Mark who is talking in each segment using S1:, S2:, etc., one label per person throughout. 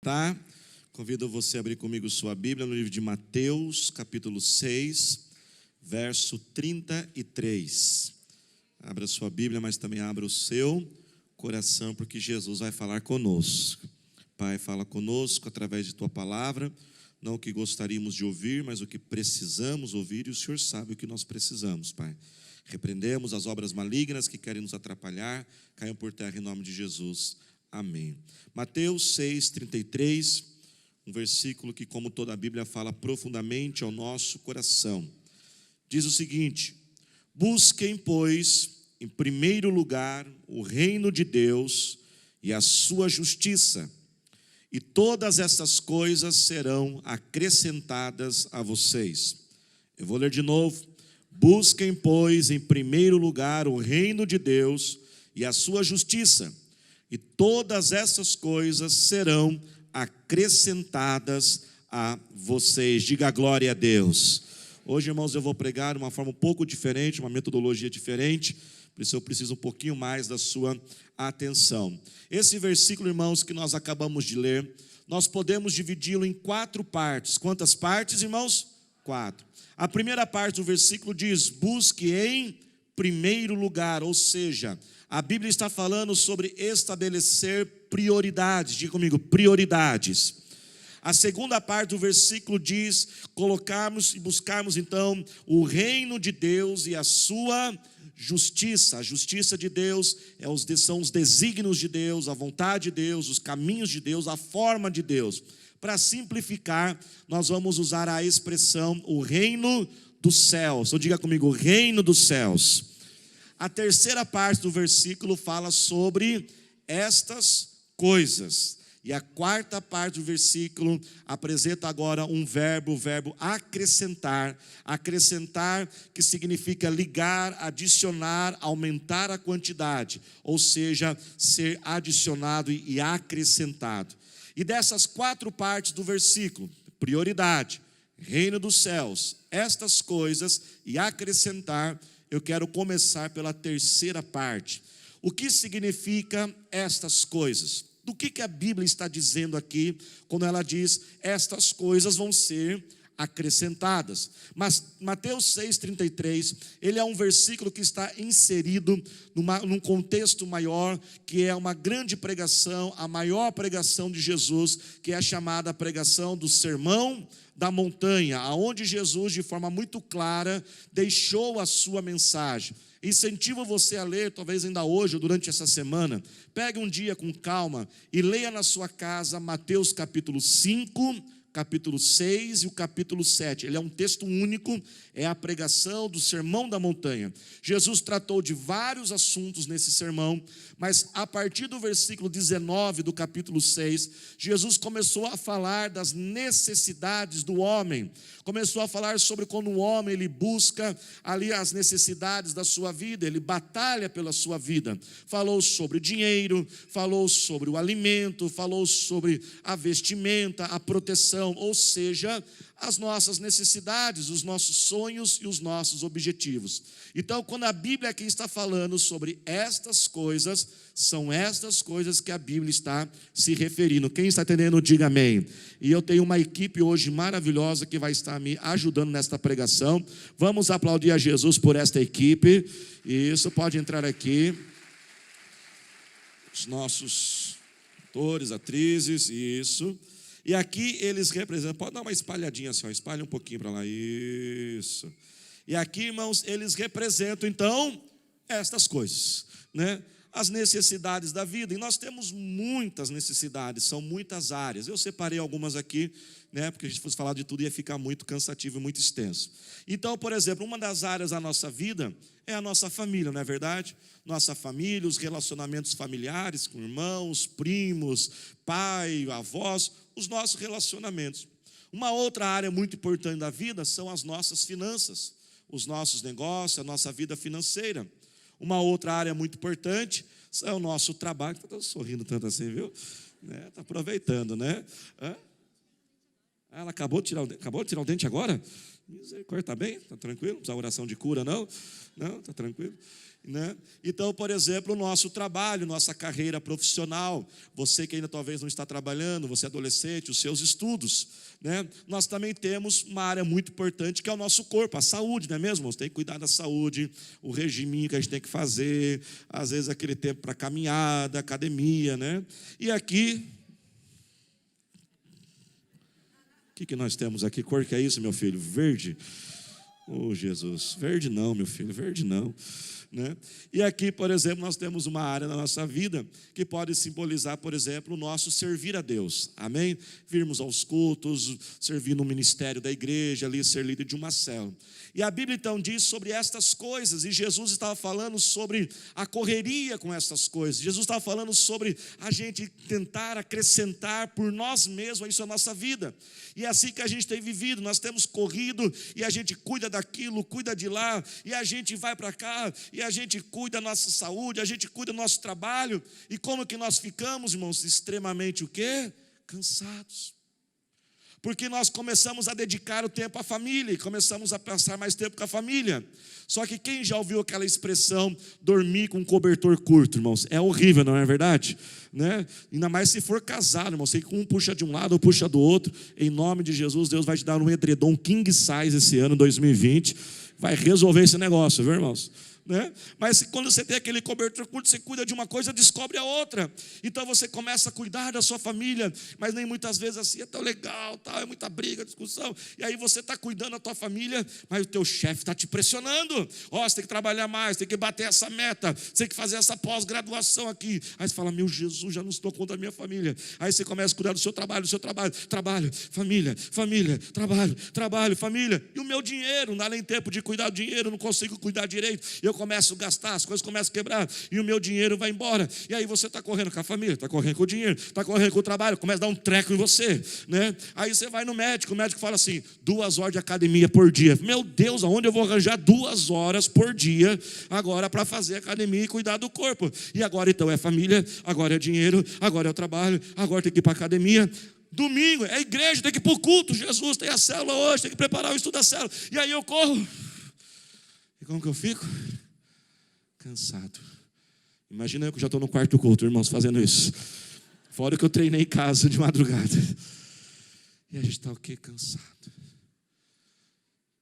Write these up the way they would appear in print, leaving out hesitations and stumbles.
S1: Tá? Convido você a abrir comigo sua Bíblia no livro de Mateus, capítulo 6, verso 33. Abra sua Bíblia, mas também abra o seu coração, porque Jesus vai falar conosco. Pai, fala conosco através de Tua palavra, não o que gostaríamos de ouvir, mas o que precisamos ouvir, e o Senhor sabe o que nós precisamos, Pai. Repreendemos as obras malignas que querem nos atrapalhar, caiam por terra em nome de Jesus. Amém. Mateus 6, 33, um versículo que, como toda a Bíblia, fala profundamente ao nosso coração. Diz o seguinte: busquem, pois, em primeiro lugar o reino de Deus e a sua justiça, e todas essas coisas serão acrescentadas a vocês. Eu vou ler de novo. Busquem, pois, em primeiro lugar o reino de Deus e a sua justiça, e todas essas coisas serão acrescentadas a vocês. Diga glória a Deus. Hoje, irmãos, eu vou pregar de uma forma um pouco diferente, uma metodologia diferente, por isso eu preciso um pouquinho mais da sua atenção. Esse versículo, irmãos, que nós acabamos de ler, nós podemos dividi-lo em 4 partes. Quantas partes, irmãos? 4. A primeira parte do versículo diz: busque em primeiro lugar, ou seja, a Bíblia está falando sobre estabelecer prioridades. Diga comigo, prioridades. A segunda parte do versículo diz: colocarmos e buscarmos então o reino de Deus e a sua justiça. A justiça de Deus são os desígnios de Deus, a vontade de Deus, os caminhos de Deus, a forma de Deus. Para simplificar, nós vamos usar a expressão o reino dos céus. Então diga comigo, o reino dos céus. A terceira parte do versículo fala sobre estas coisas. E a quarta parte do versículo apresenta agora um verbo, o verbo acrescentar. Acrescentar, que significa ligar, adicionar, aumentar a quantidade. Ou seja, ser adicionado e acrescentado. E dessas 4 partes do versículo, prioridade, reino dos céus, estas coisas e acrescentar, eu quero começar pela terceira parte. O que significa estas coisas? Do que a Bíblia está dizendo aqui, quando ela diz, estas coisas vão ser acrescentadas? Mas Mateus 6,33, ele é um versículo que está inserido num contexto maior, que é uma grande pregação, a maior pregação de Jesus, que é a chamada pregação do Sermão da Montanha, aonde Jesus, de forma muito clara, deixou a sua mensagem. Incentivo você a ler, talvez ainda hoje ou durante essa semana. Pegue um dia com calma e leia na sua casa Mateus capítulo 5, capítulo 6 e o capítulo 7. Ele é um texto único, é a pregação do Sermão da Montanha. Jesus tratou de vários assuntos nesse sermão, mas a partir do versículo 19 do capítulo 6, Jesus começou a falar das necessidades do homem. Começou a falar sobre quando o homem ele busca ali as necessidades da sua vida, ele batalha pela sua vida. Falou sobre dinheiro, falou sobre o alimento, falou sobre a vestimenta, a proteção, ou seja, as nossas necessidades, os nossos sonhos e os nossos objetivos. Então, quando a Bíblia aqui está falando sobre estas coisas, são estas coisas que a Bíblia está se referindo. Quem está entendendo, diga amém. E eu tenho uma equipe hoje maravilhosa que vai estar me ajudando nesta pregação. Vamos aplaudir a Jesus por esta equipe. Isso, pode entrar aqui. Os nossos atores, atrizes, isso. E aqui eles representam, pode dar uma espalhadinha assim, espalha um pouquinho para lá, isso. E aqui, irmãos, eles representam, então, estas coisas, né? As necessidades da vida, e nós temos muitas necessidades, são muitas áreas. Eu separei algumas aqui, né? Porque a gente fosse falar de tudo ia ficar muito cansativo e muito extenso. Então, por exemplo, uma das áreas da nossa vida é a nossa família, não é verdade? Nossa família, os relacionamentos familiares com irmãos, primos, pai, avós, os nossos relacionamentos. Uma outra área muito importante da vida são as nossas finanças, os nossos negócios, a nossa vida financeira. Uma outra área muito importante é o nosso trabalho. Estou sorrindo tanto assim, viu? Está aproveitando, né? Ah, ela acabou de tirar o dente agora? Misericórdia, está bem? Está tranquilo? Não precisa oração de cura, não? Não, está tranquilo? Né? Então, por exemplo, o nosso trabalho, nossa carreira profissional, você que ainda talvez não está trabalhando, você é adolescente, os seus estudos, né? Nós também temos uma área muito importante que é o nosso corpo, a saúde, não é mesmo? Você tem que cuidar da saúde, o regiminho que a gente tem que fazer, às vezes aquele tempo para caminhada, academia, né? E aqui, o que nós temos aqui? Cor que é isso, meu filho? Verde? Oh, Jesus, verde não, meu filho, verde não. Né? E aqui, por exemplo, nós temos uma área na nossa vida que pode simbolizar, por exemplo, o nosso servir a Deus, amém? Virmos aos cultos, servir no ministério da igreja, ali ser líder de uma célula. E a Bíblia então diz sobre estas coisas, e Jesus estava falando sobre a correria com estas coisas, Jesus estava falando sobre a gente tentar acrescentar por nós mesmos isso à nossa vida, e é assim que a gente tem vivido, nós temos corrido, e a gente cuida daquilo, cuida de lá, e a gente vai para cá, e a gente cuida da nossa saúde, a gente cuida do nosso trabalho, e como que nós ficamos, irmãos, extremamente o quê? Cansados. Porque nós começamos a dedicar o tempo à família, e começamos a passar mais tempo com a família. Só que quem já ouviu aquela expressão, dormir com um cobertor curto, irmãos? É horrível, não é verdade? Né? Ainda mais se for casado, irmãos, sei que um puxa de um lado, ou puxa do outro. Em nome de Jesus, Deus vai te dar um edredom king size esse ano, 2020, vai resolver esse negócio, viu, irmãos? Né? Mas quando você tem aquele cobertor curto, você cuida de uma coisa, descobre a outra. Então você começa a cuidar da sua família, mas nem muitas vezes assim é tão legal, é muita briga, discussão. E aí você está cuidando da tua família, mas o teu chefe está te pressionando. Você tem que trabalhar mais, tem que bater essa meta, você tem que fazer essa pós-graduação aqui. Aí você fala, meu Jesus, já não estou contra a minha família. Aí você começa a cuidar do seu trabalho, trabalho, família, trabalho, família. E o meu dinheiro, não dá nem tempo de cuidar do dinheiro, não consigo cuidar direito. Eu começo a gastar, as coisas começam a quebrar, e o meu dinheiro vai embora. E aí você está correndo com a família, está correndo com o dinheiro, está correndo com o trabalho, começa a dar um treco em você, né? Aí você vai no médico, o médico fala assim, 2 horas de academia por dia. Meu Deus, aonde eu vou arranjar 2 horas por dia agora para fazer academia e cuidar do corpo? E agora então é família, agora é dinheiro, agora é o trabalho, agora tem que ir para a academia. Domingo é igreja, tem que ir para o culto. Jesus tem a célula hoje, tem que preparar o estudo da célula. E aí eu corro. E como que eu fico? Cansado. Imagina eu que já estou no quarto culto, irmãos, fazendo isso. Fora que eu treinei em casa de madrugada. E a gente está o quê? Cansado.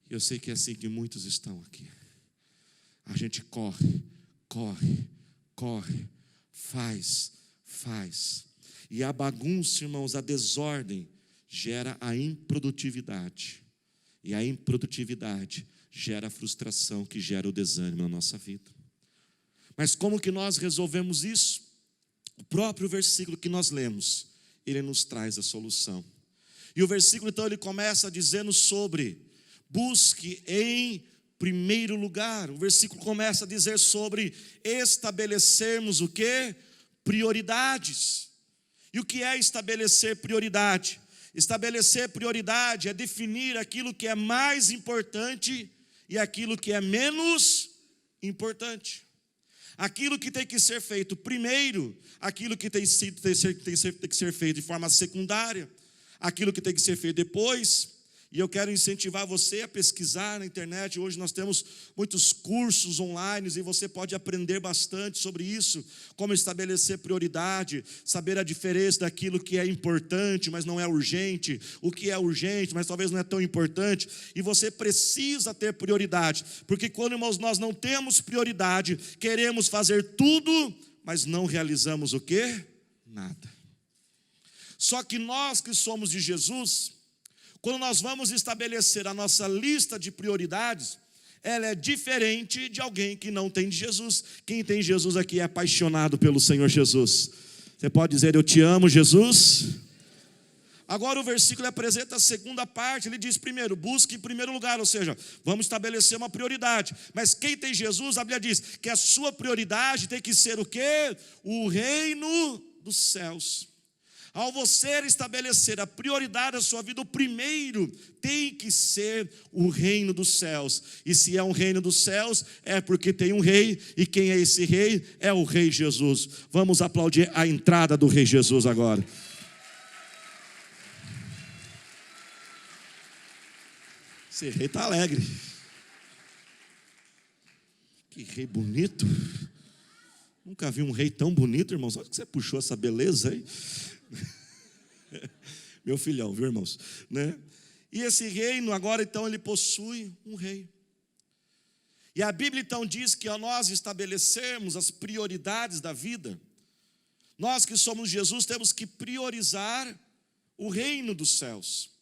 S1: E eu sei que é assim que muitos estão aqui. A gente corre, faz. E a bagunça, irmãos, a desordem gera a improdutividade. E a improdutividade gera a frustração, que gera o desânimo na nossa vida. Mas como que nós resolvemos isso? O próprio versículo que nós lemos, ele nos traz a solução. E o versículo então ele começa dizendo sobre busque em primeiro lugar. O versículo começa a dizer sobre estabelecermos o quê? Prioridades. E o que é estabelecer prioridade? Estabelecer prioridade é definir aquilo que é mais importante e aquilo que é menos importante. Aquilo que tem que ser feito primeiro, aquilo que tem que ser feito de forma secundária, aquilo que tem que ser feito depois. E eu quero incentivar você a pesquisar na internet. Hoje nós temos muitos cursos online e você pode aprender bastante sobre isso, como estabelecer prioridade, saber a diferença daquilo que é importante, mas não é urgente, o que é urgente, mas talvez não é tão importante. E você precisa ter prioridade, porque quando, irmãos, nós não temos prioridade, queremos fazer tudo, mas não realizamos o quê? Nada. Só que nós que somos de Jesus, quando nós vamos estabelecer a nossa lista de prioridades, ela é diferente de alguém que não tem de Jesus. Quem tem Jesus aqui é apaixonado pelo Senhor Jesus. Você pode dizer, eu te amo, Jesus? Agora o versículo apresenta a segunda parte. Ele diz primeiro, busque em primeiro lugar. Ou seja, vamos estabelecer uma prioridade. Mas quem tem Jesus, a Bíblia diz que a sua prioridade tem que ser o quê? O reino dos céus. Ao você estabelecer a prioridade da sua vida, o primeiro tem que ser o reino dos céus. E se é um reino dos céus, é porque tem um rei. E quem é esse rei? É o Rei Jesus. Vamos aplaudir a entrada do Rei Jesus agora. Esse rei está alegre. Que rei bonito. Nunca vi um rei tão bonito, irmãos. Olha que você puxou essa beleza aí. Meu filhão, viu, irmãos? Né? E esse reino agora, então, ele possui um rei. E a Bíblia, então, diz que ao nós estabelecermos as prioridades da vida, nós que somos Jesus temos que priorizar o reino dos céus.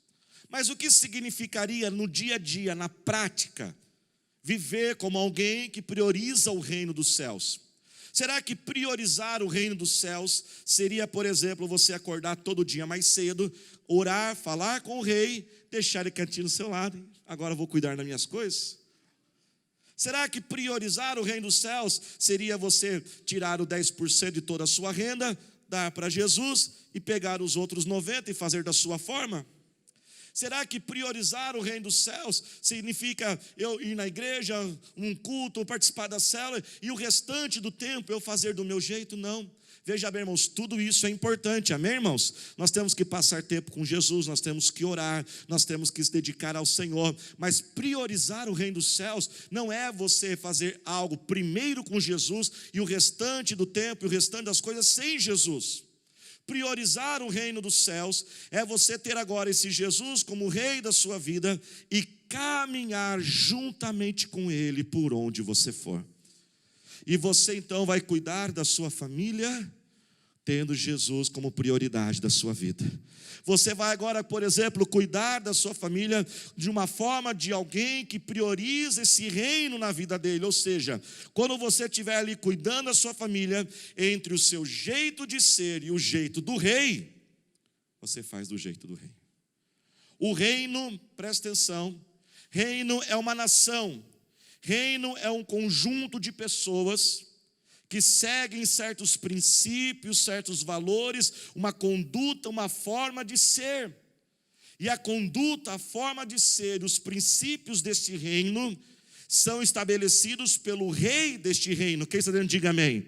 S1: Mas o que significaria no dia a dia, na prática, viver como alguém que prioriza o reino dos céus? Será que priorizar o reino dos céus seria, por exemplo, você acordar todo dia mais cedo, orar, falar com o rei, deixar ele quietinho do seu lado, agora eu vou cuidar das minhas coisas? Será que priorizar o reino dos céus seria você tirar o 10% de toda a sua renda, dar para Jesus e pegar os outros 90% e fazer da sua forma? Será que priorizar o reino dos céus significa eu ir na igreja, num culto, participar da célula e o restante do tempo eu fazer do meu jeito? Não. Veja bem, irmãos, tudo isso é importante, amém, irmãos? Nós temos que passar tempo com Jesus, nós temos que orar, nós temos que se dedicar ao Senhor, mas priorizar o reino dos céus não é você fazer algo primeiro com Jesus e o restante do tempo e o restante das coisas sem Jesus. Priorizar o reino dos céus é você ter agora esse Jesus como rei da sua vida e caminhar juntamente com ele por onde você for. E você então vai cuidar da sua família, tendo Jesus como prioridade da sua vida. Você vai agora, por exemplo, cuidar da sua família de uma forma de alguém que prioriza esse reino na vida dele. Ou seja, quando você estiver ali cuidando da sua família, entre o seu jeito de ser e o jeito do rei, você faz do jeito do rei. O reino, presta atenção, reino é uma nação. Reino é um conjunto de pessoas que seguem certos princípios, certos valores, uma conduta, uma forma de ser. E a conduta, a forma de ser, os princípios deste reino são estabelecidos pelo rei deste reino. Quem está dentro, diga amém.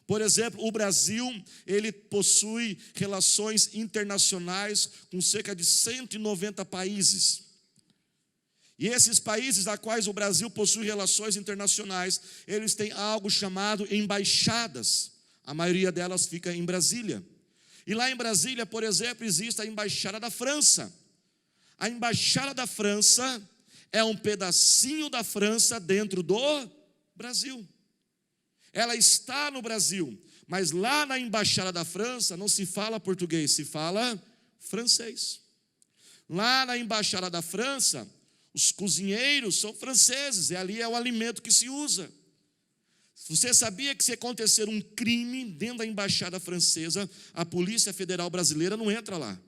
S1: Por exemplo, o Brasil, ele possui relações internacionais com cerca de 190 países. E esses países a quais o Brasil possui relações internacionais, eles têm algo chamado embaixadas. A maioria delas fica em Brasília. E lá em Brasília, por exemplo, existe a Embaixada da França. A Embaixada da França é um pedacinho da França dentro do Brasil. Ela está no Brasil, mas lá na Embaixada da França não se fala português, se fala francês. Lá na Embaixada da França, os cozinheiros são franceses, e ali é o alimento que se usa. Você sabia que se acontecer um crime dentro da embaixada francesa, a Polícia Federal Brasileira não entra lá?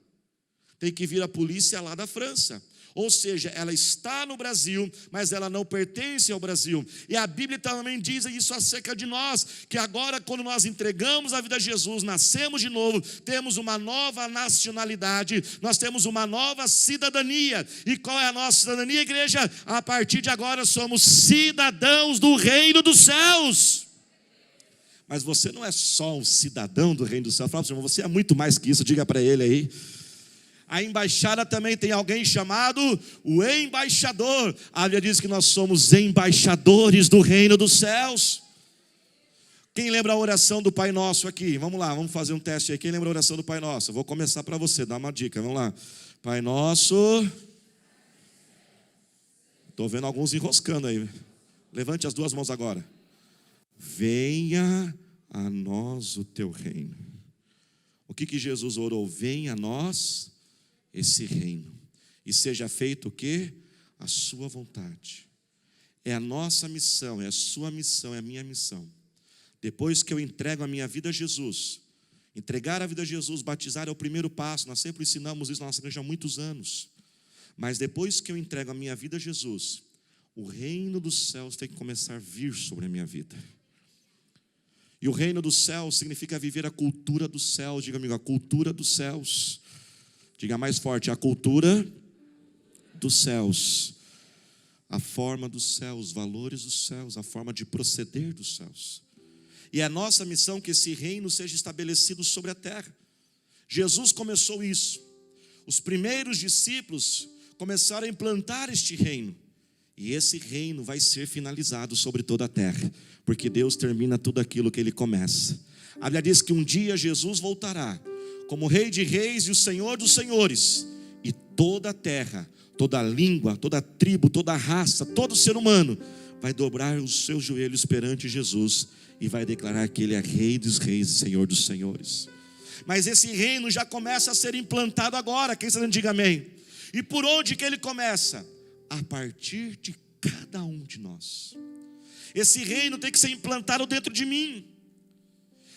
S1: Tem que vir a polícia lá da França. Ou seja, ela está no Brasil, mas ela não pertence ao Brasil. E a Bíblia também diz isso acerca de nós, que agora quando nós entregamos a vida a Jesus, nascemos de novo, temos uma nova nacionalidade, nós temos uma nova cidadania. E qual é a nossa cidadania, igreja? A partir de agora somos cidadãos do reino dos céus. Mas você não é só um cidadão do reino dos céus. Fala para o irmão, você é muito mais que isso, diga para ele aí. A embaixada também tem alguém chamado o embaixador. A Bíblia diz que nós somos embaixadores do reino dos céus. Quem lembra a oração do Pai Nosso aqui? Vamos lá, vamos fazer um teste aí. Quem lembra a oração do Pai Nosso? Eu vou começar para você, dar uma dica, vamos lá. Pai Nosso. Estou vendo alguns enroscando aí. Levante as duas mãos agora. Venha a nós o teu reino. O que Jesus orou? Venha a nós esse reino, e seja feito o quê? A sua vontade. É a nossa missão, é a sua missão, é a minha missão. Depois que eu entrego a minha vida a Jesus, entregar a vida a Jesus, batizar é o primeiro passo, nós sempre ensinamos isso na nossa igreja há muitos anos. Mas depois que eu entrego a minha vida a Jesus, o reino dos céus tem que começar a vir sobre a minha vida. E o reino dos céus significa viver a cultura dos céus. Diga amigo, a cultura dos céus. Diga mais forte, a cultura dos céus. A forma dos céus, os valores dos céus, a forma de proceder dos céus. E é a nossa missão que esse reino seja estabelecido sobre a terra. Jesus começou isso. Os primeiros discípulos começaram a implantar este reino. E esse reino vai ser finalizado sobre toda a terra, porque Deus termina tudo aquilo que Ele começa. A Bíblia diz que um dia Jesus voltará como Rei de Reis e o Senhor dos Senhores, e toda a terra, toda a língua, toda a tribo, toda a raça, todo ser humano vai dobrar os seus joelhos perante Jesus e vai declarar que Ele é Rei dos Reis e Senhor dos Senhores. Mas esse reino já começa a ser implantado agora. Quem sabe diga amém. E por onde que ele começa? A partir de cada um de nós. Esse reino tem que ser implantado dentro de mim.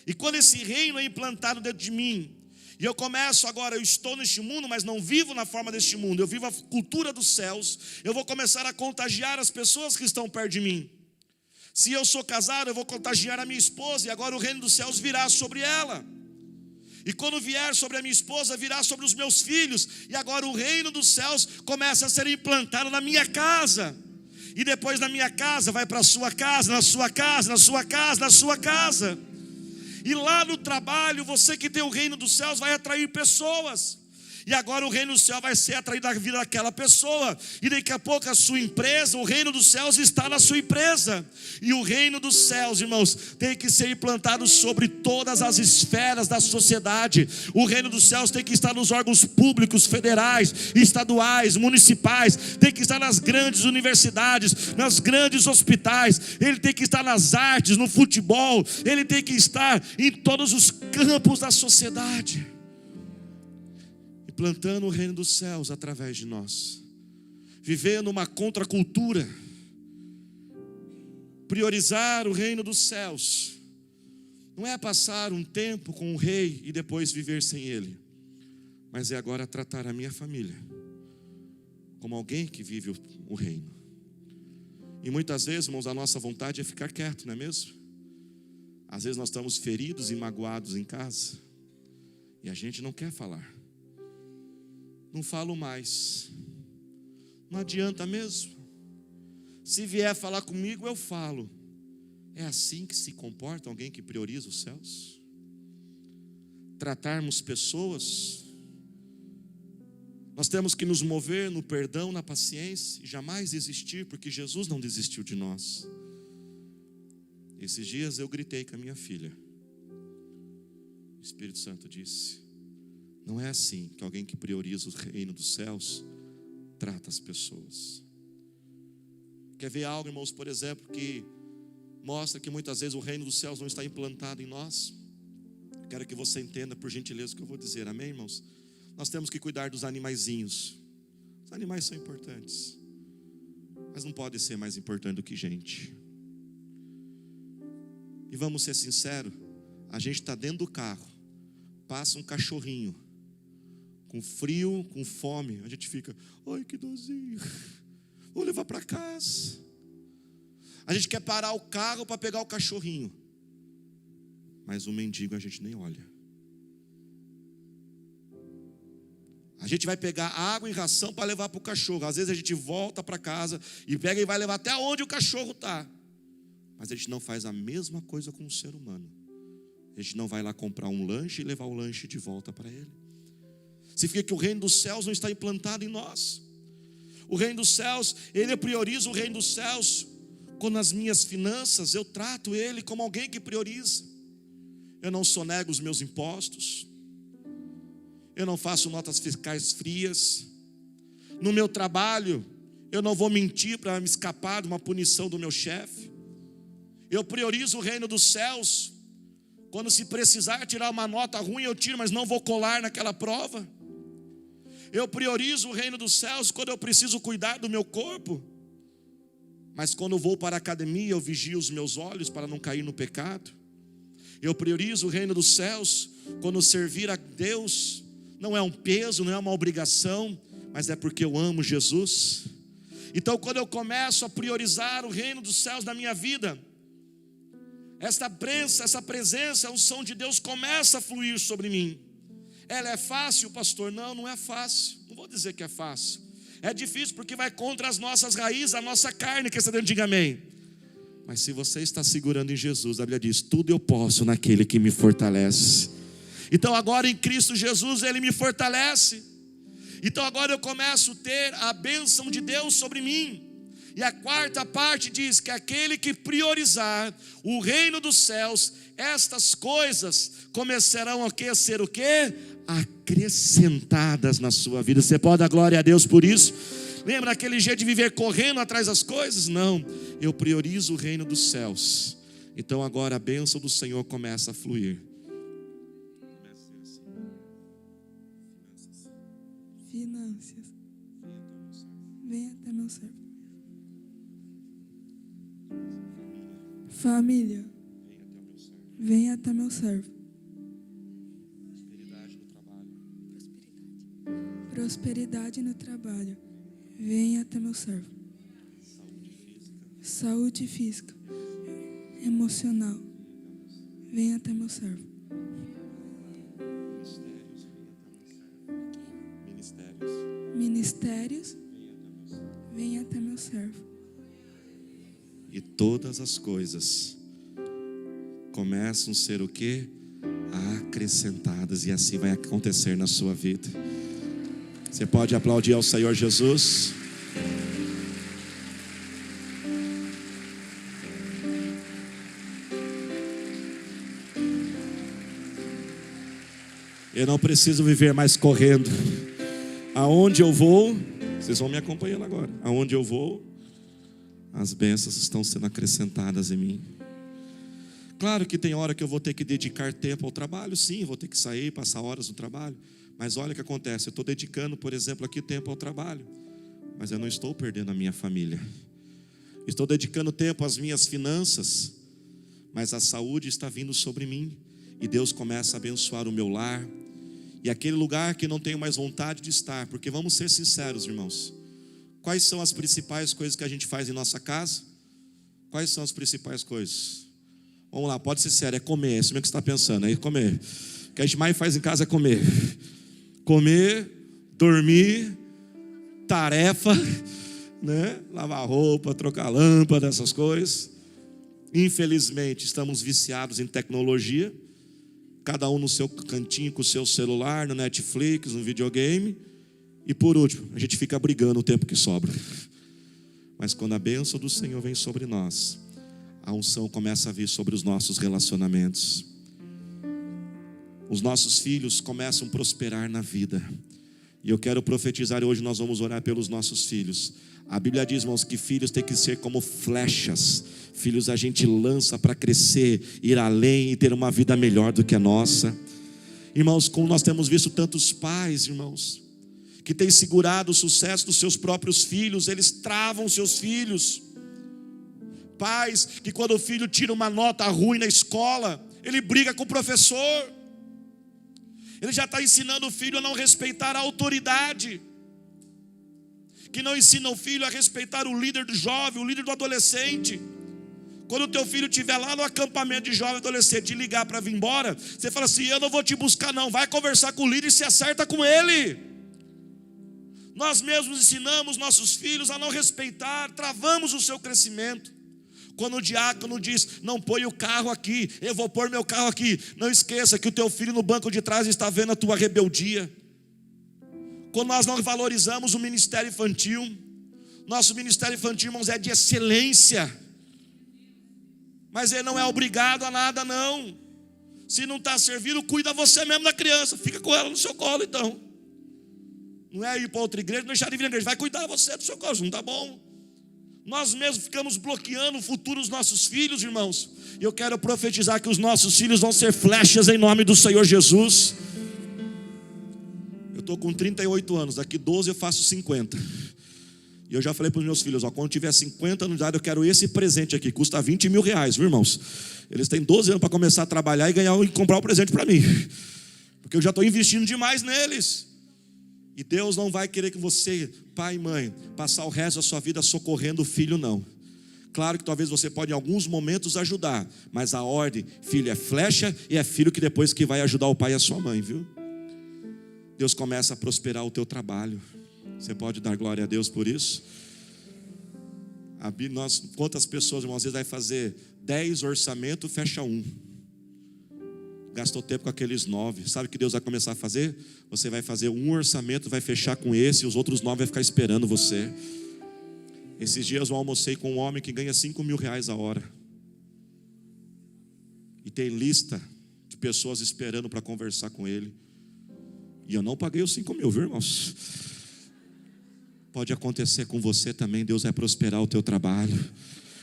S1: E quando esse reino é implantado dentro de mim, e eu começo agora, eu estou neste mundo, mas não vivo na forma deste mundo, eu vivo a cultura dos céus, eu vou começar a contagiar as pessoas que estão perto de mim. Se eu sou casado, eu vou contagiar a minha esposa, e agora o reino dos céus virá sobre ela. E quando vier sobre a minha esposa, virá sobre os meus filhos, e agora o reino dos céus começa a ser implantado na minha casa. E depois na minha casa, vai para a sua casa, na sua casa, na sua casa, na sua casa. E lá no trabalho, você que tem o reino dos céus vai atrair pessoas. E agora o reino do céu vai ser atraído na vida daquela pessoa. E daqui a pouco a sua empresa, o reino dos céus está na sua empresa. E o reino dos céus, irmãos, tem que ser implantado sobre todas as esferas da sociedade. O reino dos céus tem que estar nos órgãos públicos, federais, estaduais, municipais. Tem que estar nas grandes universidades, nos grandes hospitais. Ele tem que estar nas artes, no futebol. Ele tem que estar em todos os campos da sociedade, plantando o reino dos céus através de nós, vivendo uma contracultura, priorizar o reino dos céus, não é passar um tempo com o rei e depois viver sem ele, mas é agora tratar a minha família como alguém que vive o reino. E muitas vezes, irmãos, a nossa vontade é ficar quieto, não é mesmo? Às vezes nós estamos feridos e magoados em casa, e a gente não quer falar. Não falo mais. Não adianta mesmo. Se vier falar comigo, eu falo. É assim que se comporta alguém que prioriza os céus? Tratarmos pessoas. Nós temos que nos mover no perdão, na paciência, e jamais desistir, porque Jesus não desistiu de nós. Esses dias eu gritei com a minha filha. O Espírito Santo disse: não é assim que alguém que prioriza o reino dos céus trata as pessoas. Quer ver algo, irmãos, por exemplo, que mostra que muitas vezes o reino dos céus não está implantado em nós? Quero que você entenda, por gentileza, o que eu vou dizer, amém, irmãos? Nós temos que cuidar dos animaizinhos. Os animais são importantes, mas não pode ser mais importante do que gente. E vamos ser sinceros, a gente está dentro do carro, passa um cachorrinho com frio, com fome, a gente fica: ai, que dozinho, vou levar para casa. A gente quer parar o carro para pegar o cachorrinho, mas o mendigo a gente nem olha. A gente vai pegar água e ração para levar para o cachorro. Às vezes a gente volta para casa e pega e vai levar até onde o cachorro está, mas a gente não faz a mesma coisa com o ser humano. A gente não vai lá comprar um lanche e levar o lanche de volta para ele. Significa que o reino dos céus não está implantado em nós. O reino dos céus, ele prioriza o reino dos céus. Quando nas minhas finanças eu trato ele como alguém que prioriza. Eu não sonego os meus impostos. Eu não faço notas fiscais frias. No meu trabalho, eu não vou mentir para me escapar de uma punição do meu chefe. Eu priorizo o reino dos céus. Quando se precisar tirar uma nota ruim, eu tiro, mas não vou colar naquela prova. Eu priorizo o reino dos céus quando eu preciso cuidar do meu corpo. Mas quando eu vou para a academia, eu vigio os meus olhos para não cair no pecado. Eu priorizo o reino dos céus quando servir a Deus não é um peso, não é uma obrigação, mas é porque eu amo Jesus. Então, quando eu começo a priorizar o reino dos céus na minha vida, essa presença, a unção de Deus começa a fluir sobre mim. Ela é fácil, pastor? Não, não é fácil. Não vou dizer que é fácil. É difícil porque vai contra as nossas raízes, a nossa carne, que você diga amém. Mas se você está segurando em Jesus, a Bíblia diz: tudo eu posso naquele que me fortalece. Então agora em Cristo Jesus, Ele me fortalece. Então agora eu começo a ter a bênção de Deus sobre mim. E a quarta parte diz que aquele que priorizar o reino dos céus, estas coisas começarão a ser o quê? Acrescentadas na sua vida. Você pode dar glória a Deus por isso? Lembra aquele jeito de viver correndo atrás das coisas? Não, eu priorizo o reino dos céus. Então agora a bênção do Senhor começa a fluir.
S2: Finanças. Venha até meu servo. Família. Venha até meu servo. Prosperidade no trabalho. Venha até meu servo. Saúde física. Emocional. Venha até meu servo. Ministérios. Venha até meu servo.
S1: E todas as coisas começam a ser o quê? Acrescentadas. E assim vai acontecer na sua vida. Você pode aplaudir ao Senhor Jesus? Eu não preciso viver mais correndo. Aonde eu vou, vocês vão me acompanhando agora. Aonde eu vou, as bênçãos estão sendo acrescentadas em mim. Claro que tem hora que eu vou ter que dedicar tempo ao trabalho. Sim, vou ter que sair, passar horas no trabalho. Mas olha o que acontece, eu estou dedicando, por exemplo, aqui tempo ao trabalho, mas eu não estou perdendo a minha família. Estou dedicando tempo às minhas finanças, mas a saúde está vindo sobre mim. E Deus começa a abençoar o meu lar. E aquele lugar que não tenho mais vontade de estar, porque vamos ser sinceros, irmãos. Quais são as principais coisas que a gente faz em nossa casa? Quais são as principais coisas? Vamos lá, pode ser sério, é comer, é isso mesmo que você está pensando, é comer. O que a gente mais faz em casa é comer. Comer, dormir, tarefa, né? Lavar roupa, trocar lâmpada, essas coisas. Infelizmente, estamos viciados em tecnologia. Cada um no seu cantinho com o seu celular, no Netflix, no videogame. E por último, a gente fica brigando o tempo que sobra. Mas quando a bênção do Senhor vem sobre nós, a unção começa a vir sobre os nossos relacionamentos. Os nossos filhos começam a prosperar na vida. E eu quero profetizar, hoje nós vamos orar pelos nossos filhos. A Bíblia diz, irmãos, que filhos têm que ser como flechas. Filhos a gente lança para crescer, ir além e ter uma vida melhor do que a nossa. Irmãos, como nós temos visto tantos pais, irmãos, que têm segurado o sucesso dos seus próprios filhos, eles travam seus filhos. Pais que quando o filho tira uma nota ruim na escola, ele briga com o professor. Ele já está ensinando o filho a não respeitar a autoridade. Que não ensina o filho a respeitar o líder do jovem, o líder do adolescente. Quando o teu filho estiver lá no acampamento de jovem e adolescente e ligar para vir embora, você fala assim, eu não vou te buscar não, vai conversar com o líder e se acerta com ele. Nós mesmos ensinamos nossos filhos a não respeitar, travamos o seu crescimento. Quando o diácono diz, não põe o carro aqui, eu vou pôr meu carro aqui. Não esqueça que o teu filho no banco de trás está vendo a tua rebeldia. Quando nós não valorizamos o ministério infantil, nosso ministério infantil, irmãos, é de excelência. Mas ele não é obrigado a nada não. Se não está servindo, cuida você mesmo da criança. Fica com ela no seu colo então. Não é ir para outra igreja, não deixar de vir na igreja. Vai cuidar você do seu colo, não está bom. Nós mesmos ficamos bloqueando o futuro dos nossos filhos, irmãos. E eu quero profetizar que os nossos filhos vão ser flechas em nome do Senhor Jesus. Eu estou com 38 anos, daqui 12 eu faço 50. E eu já falei para os meus filhos, quando tiver 50 anos de idade, eu quero esse presente aqui, custa 20 mil reais, viu, irmãos? Eles têm 12 anos para começar a trabalhar e comprar um presente para mim. Porque eu já estou investindo demais neles. E Deus não vai querer que você, pai e mãe, passar o resto da sua vida socorrendo o filho, não. Claro que talvez você pode em alguns momentos ajudar, mas a ordem, filho é flecha e é filho que depois que vai ajudar o pai e a sua mãe, viu? Deus começa a prosperar o teu trabalho. Você pode dar glória a Deus por isso? Quantas pessoas, irmãos, às vezes vai fazer 10 orçamentos, fecha um. gastou tempo com aqueles 9. Sabe o que Deus vai começar a fazer? Você vai fazer um orçamento, vai fechar com esse, e os outros 9 vai ficar esperando você. Esses dias eu almocei com um homem que ganha 5 mil reais a hora. E tem lista de pessoas esperando para conversar com ele. E eu não paguei os 5 mil, viu, irmãos? Pode acontecer com você também. Deus vai prosperar o teu trabalho.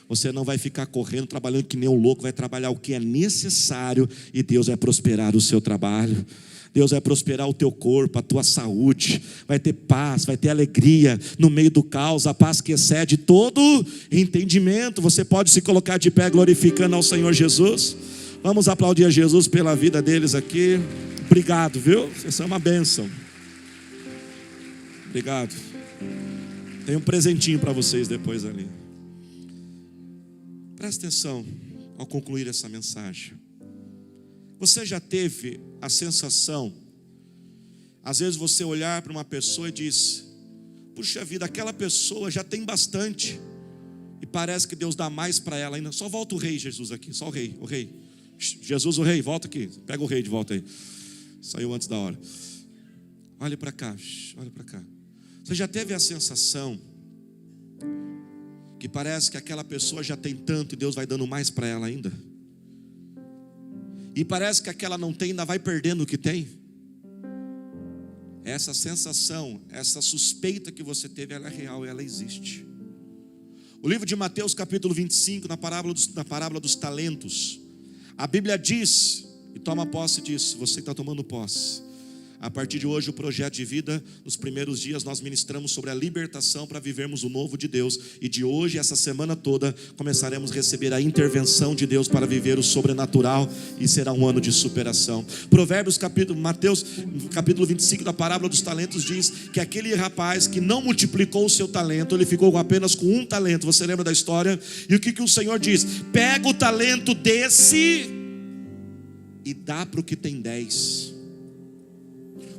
S1: Você não vai ficar correndo, trabalhando que nem um louco. Vai trabalhar o que é necessário, e Deus vai prosperar o seu trabalho. Deus vai prosperar o teu corpo, a tua saúde. Vai ter paz, vai ter alegria no meio do caos. A paz que excede todo entendimento. Você pode se colocar de pé glorificando ao Senhor Jesus. Vamos aplaudir a Jesus pela vida deles aqui. Obrigado, viu? Vocês são uma bênção. Obrigado. Tem um presentinho para vocês depois ali. Presta atenção ao concluir essa mensagem. Você já teve a sensação, às vezes você olhar para uma pessoa e diz: puxa vida, aquela pessoa já tem bastante, e parece que Deus dá mais para ela ainda. Só volta o rei Jesus aqui, só o rei. Jesus o rei, volta aqui, pega o rei de volta aí. Saiu antes da hora. Olha para cá, olha para cá. Você já teve a sensação que parece que aquela pessoa já tem tanto e Deus vai dando mais para ela ainda? E parece que aquela não tem, ainda vai perdendo o que tem? Essa sensação, essa suspeita que você teve, ela é real, ela existe. O livro de Mateus capítulo 25, na parábola dos talentos, a Bíblia diz, e toma posse disso, você que está tomando posse. A partir de hoje, o projeto de vida, nos primeiros dias nós ministramos sobre a libertação para vivermos o novo de Deus. E de hoje, essa semana toda, começaremos a receber a intervenção de Deus para viver o sobrenatural. E será um ano de superação. Mateus capítulo 25 da parábola dos talentos diz que aquele rapaz que não multiplicou o seu talento, ele ficou apenas com um talento. Você lembra da história? E o que o Senhor diz? Pega o talento desse e dá para o que tem 10.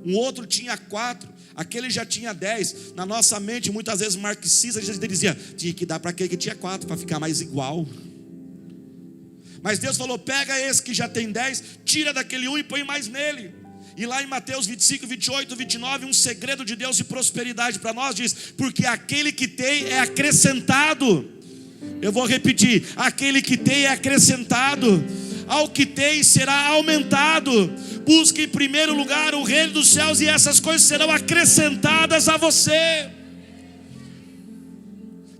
S1: Um outro tinha 4, aquele já tinha 10. Na nossa mente, muitas vezes marxista, a gente dizia: tinha que dar para aquele que tinha 4, para ficar mais igual. Mas Deus falou: pega esse que já tem 10, tira daquele um e põe mais nele. E lá em Mateus 25, 28, 29, um segredo de Deus de prosperidade para nós diz: porque aquele que tem é acrescentado. Eu vou repetir: aquele que tem é acrescentado. Ao que tem será aumentado. Busque em primeiro lugar o reino dos céus, e essas coisas serão acrescentadas a você.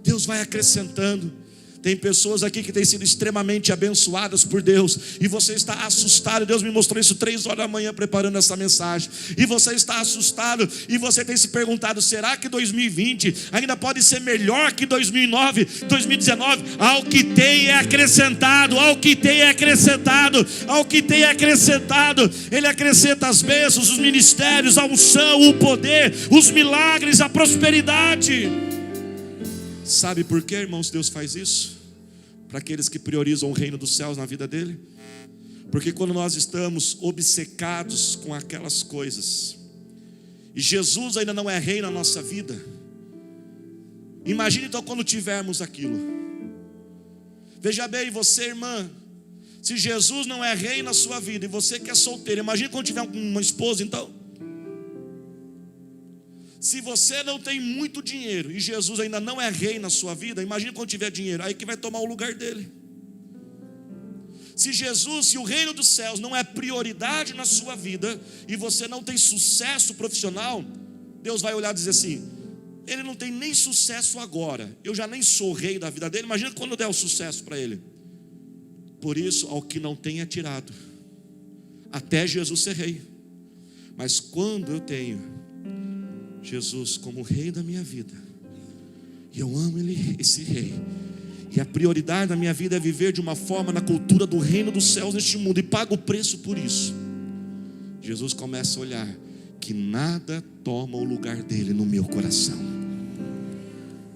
S1: Deus vai acrescentando. Tem pessoas aqui que têm sido extremamente abençoadas por Deus, e você está assustado. Deus me mostrou isso 3 horas da manhã preparando essa mensagem. E você está assustado, e você tem se perguntado: será que 2020 ainda pode ser melhor que 2009, 2019? Ao que tem é acrescentado, ao que tem é acrescentado, ao que tem é acrescentado. Ele acrescenta as bênçãos, os ministérios, a unção, o poder, os milagres, a prosperidade. Sabe por quê, irmãos, Deus faz isso? Para aqueles que priorizam o reino dos céus na vida dele. Porque quando nós estamos obcecados com aquelas coisas, e Jesus ainda não é rei na nossa vida, imagine então quando tivermos aquilo. Veja bem, você, irmã, se Jesus não é rei na sua vida, e você que é solteiro, imagine quando tiver uma esposa então. Se você não tem muito dinheiro e Jesus ainda não é rei na sua vida, imagine quando tiver dinheiro, aí que vai tomar o lugar dele. Se o reino dos céus não é prioridade na sua vida, e você não tem sucesso profissional, Deus vai olhar e dizer assim: ele não tem nem sucesso agora, eu já nem sou rei da vida dele, imagina quando der o sucesso para ele. Por isso, ao que não tem é tirado, até Jesus ser rei. Mas quando eu tenho Jesus como rei da minha vida, e eu amo esse rei, e a prioridade da minha vida é viver de uma forma na cultura do reino dos céus neste mundo, e pago o preço por isso, Jesus começa a olhar que nada toma o lugar dele no meu coração.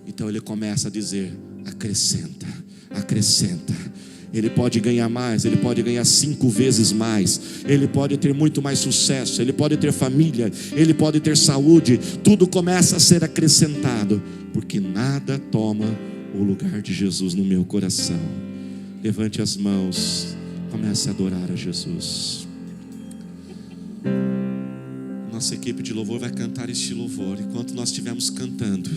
S1: Então ele começa a dizer: acrescenta, acrescenta. Ele pode ganhar mais, ele pode ganhar 5 vezes mais, ele pode ter muito mais sucesso, ele pode ter família, ele pode ter saúde. Tudo começa a ser acrescentado, porque nada toma o lugar de Jesus no meu coração. Levante as mãos, comece a adorar a Jesus. nossa equipe de louvor vai cantar este louvor. Enquanto nós estivermos cantando,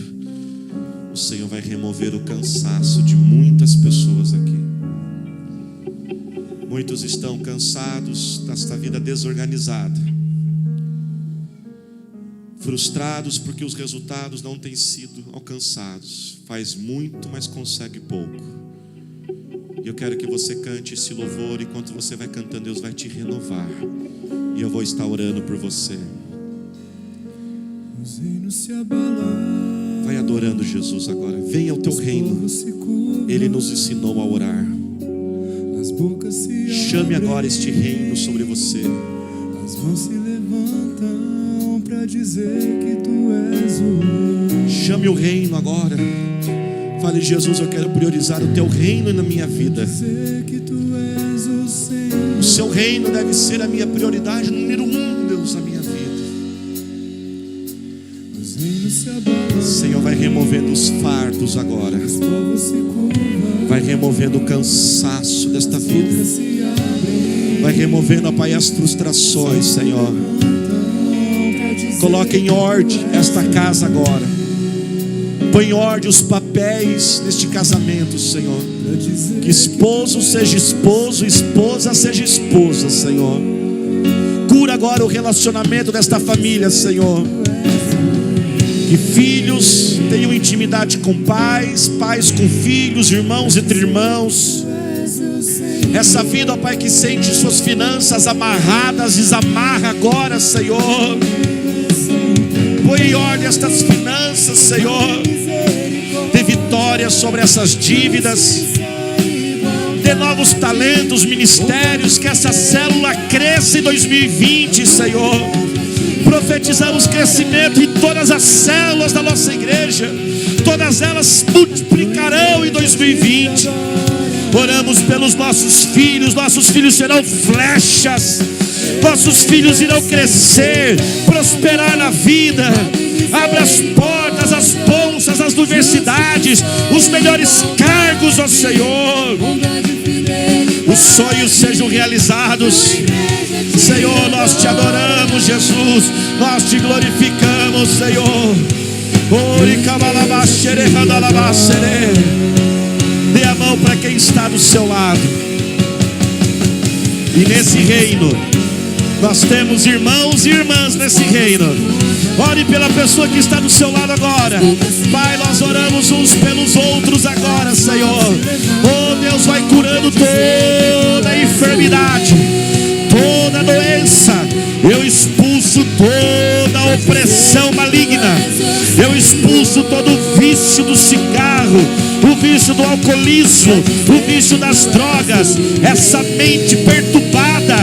S1: o Senhor vai remover o cansaço de muitas pessoas aqui. Muitos estão cansados desta vida desorganizada, frustrados porque os resultados não têm sido alcançados. Faz muito, mas consegue pouco. E eu quero que você cante esse louvor. Enquanto você vai cantando, Deus vai te renovar. E eu vou estar orando por você. Vai adorando Jesus agora. Venha ao teu reino. Ele nos ensinou a orar. Chame agora este reino sobre você.
S3: As mãos se levantam para dizer que tu és o rei.
S1: Chame o reino agora. Fale: Jesus, eu quero priorizar o teu reino na minha vida. O seu reino deve ser a minha prioridade número 1, Deus, na minha vida. O Senhor vai removendo os fardos agora. Vai removendo o cansaço desta vida. Vai removendo, ó Pai, as frustrações, Senhor. Coloque em ordem esta casa agora. Põe em ordem os papéis neste casamento, Senhor. Que esposo seja esposo, esposa seja esposa, Senhor. Cura agora o relacionamento desta família, Senhor. Que filhos tenham intimidade com pais, pais com filhos, irmãos entre irmãos. Essa vida, ó Pai, que sente suas finanças amarradas, desamarra agora, Senhor. Põe em ordem estas finanças, Senhor. Dê vitória sobre essas dívidas. Dê novos talentos, ministérios. Que essa célula cresça em 2020, Senhor. Profetizamos crescimento em todas as células da nossa igreja. Todas elas multiplicarão em 2020. Oramos pelos nossos filhos. Nossos filhos serão flechas. Nossos filhos irão crescer, prosperar na vida. Abre as portas, as bolsas, as universidades, os melhores cargos, ó Senhor. Os sonhos sejam realizados. Senhor, nós te adoramos, Jesus. Nós te glorificamos, Senhor. Dê a mão para quem está do seu lado. E nesse reino nós temos irmãos e irmãs nesse reino. Ore pela pessoa que está do seu lado agora. Pai, nós oramos uns pelos outros agora, Senhor. Oh Deus, vai curando toda a enfermidade, toda a doença. Eu expulso toda a opressão maligna. Eu expulso todo o vício do cigarro, o vício do alcoolismo, o vício das drogas. Essa mente perturbada,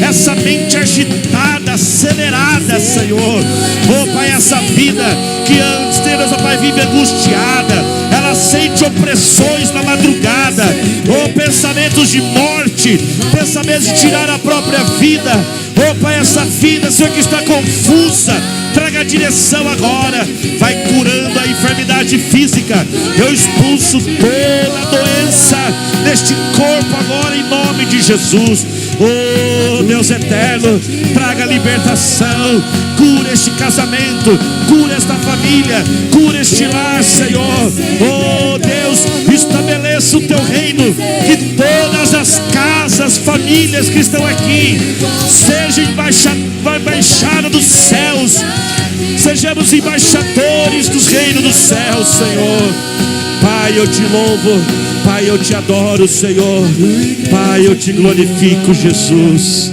S1: essa mente agitada, acelerada, Senhor. Oh Pai, essa vida que antes Deus, oh Pai, vive angustiada, ela sente opressões na madrugada. Oh, pensamentos de morte, pensamentos de tirar a própria vida. Oh Pai, essa vida, Senhor, que está confusa, traga direção agora. Vai curando a enfermidade física. Eu expulso toda a doença deste corpo agora em nome de Jesus. Oh Deus eterno, traga libertação. Cura este casamento, cura esta família, cura este lar, Senhor. Oh Deus, estabeleça o teu reino. Que todas as casas, famílias que estão aqui sejam embaixada dos céus. Sejamos embaixadores dos reinos dos céus, Senhor. Pai, eu te louvo. Pai, eu te adoro, Senhor. Pai, eu te glorifico, Jesus.